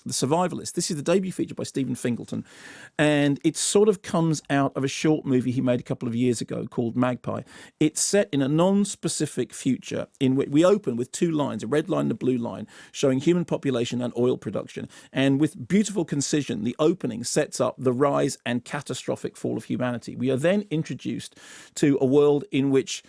The Survivalist. This is the debut feature by Stephen Fingleton, and it sort of comes out of a short movie he made a couple of years ago called Magpie. It's set in a non-specific future in which we open with two lines, a red line and a blue line, showing human population and oil production. And with beautiful concision, the opening sets up the rise and catastrophic fall of humanity. We are then introduced to a world in which,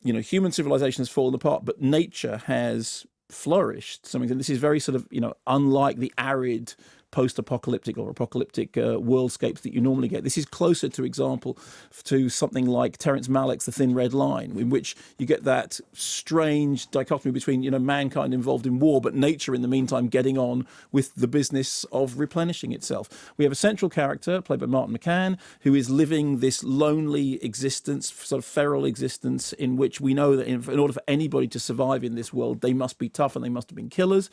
you know, human civilization has fallen apart, but nature has flourished. Something this is very sort of, you know, unlike the arid post-apocalyptic or apocalyptic worldscapes that you normally get. This is closer, to example, to something like Terence Malick's The Thin Red Line, in which you get that strange dichotomy between, you know, mankind involved in war, but nature in the meantime getting on with the business of replenishing itself. We have a central character played by Martin McCann, who is living this lonely existence, sort of feral existence, in which we know that in order for anybody to survive in this world, they must be tough and they must have been killers.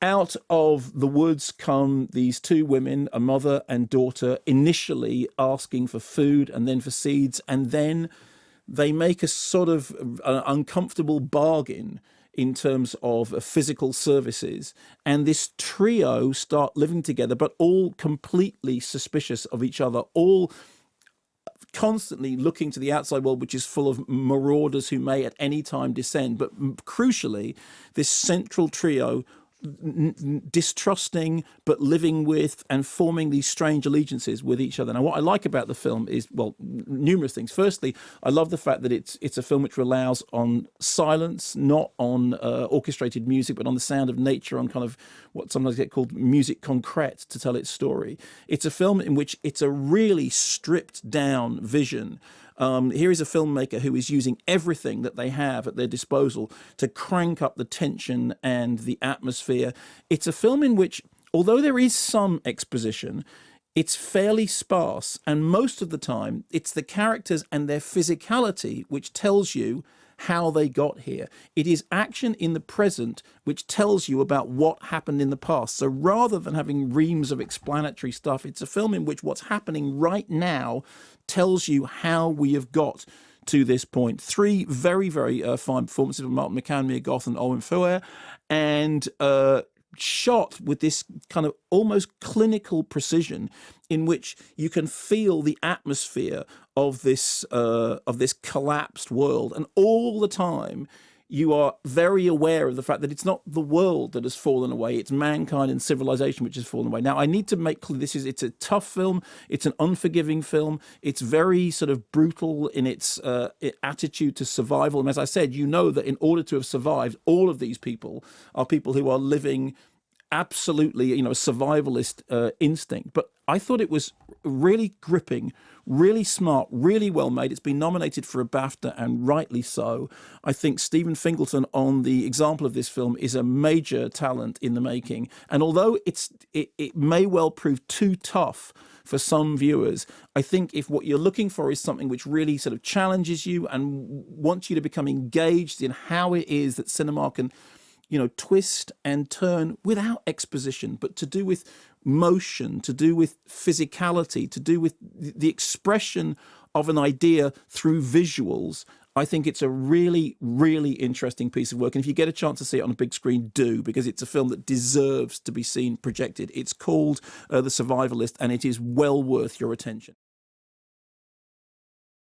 Out of the woods come these two women, a mother and daughter, initially asking for food and then for seeds, and then they make a sort of uncomfortable bargain in terms of physical services. And this trio start living together, but all completely suspicious of each other, all constantly looking to the outside world, which is full of marauders who may at any time descend. But crucially, this central trio distrusting but living with and forming these strange allegiances with each other. Now, what I like about the film is, well, numerous things. Firstly, I love the fact that it's a film which relies on silence, not on orchestrated music, but on the sound of nature, on kind of what sometimes get called musique concrète to tell its story. It's a film in which it's a really stripped down vision. Here is a filmmaker who is using everything that they have at their disposal to crank up the tension and the atmosphere. It's a film in which, although there is some exposition, it's fairly sparse, and most of the time it's the characters and their physicality which tells you how they got here. It is action in the present which tells you about what happened in the past. So rather than having reams of explanatory stuff, it's a film in which what's happening right now tells you how we have got to this point. Three very, very fine performances of Martin McCann, Mia Goth and Owen Fuer, and shot with this kind of almost clinical precision in which you can feel the atmosphere of this collapsed world, and all the time you are very aware of the fact that it's not the world that has fallen away, it's mankind and civilization which has fallen away. Now, I need to make clear it's a tough film, it's an unforgiving film, it's very sort of brutal in its attitude to survival. And as I said, you know that in order to have survived, all of these people are people who are living absolutely, you know, a survivalist instinct. But I thought it was really gripping, really smart, really well made. It's been nominated for a BAFTA, and rightly so. I think Stephen Fingleton, on the example of this film, is a major talent in the making. And although it may well prove too tough for some viewers, I think if what you're looking for is something which really sort of challenges you and wants you to become engaged in how it is that cinema can, you know, twist and turn without exposition, but to do with motion, to do with physicality, to do with the expression of an idea through visuals, I think it's a really, really interesting piece of work. And if you get a chance to see it on a big screen, do, because it's a film that deserves to be seen projected. It's called The Survivalist, and it is well worth your attention.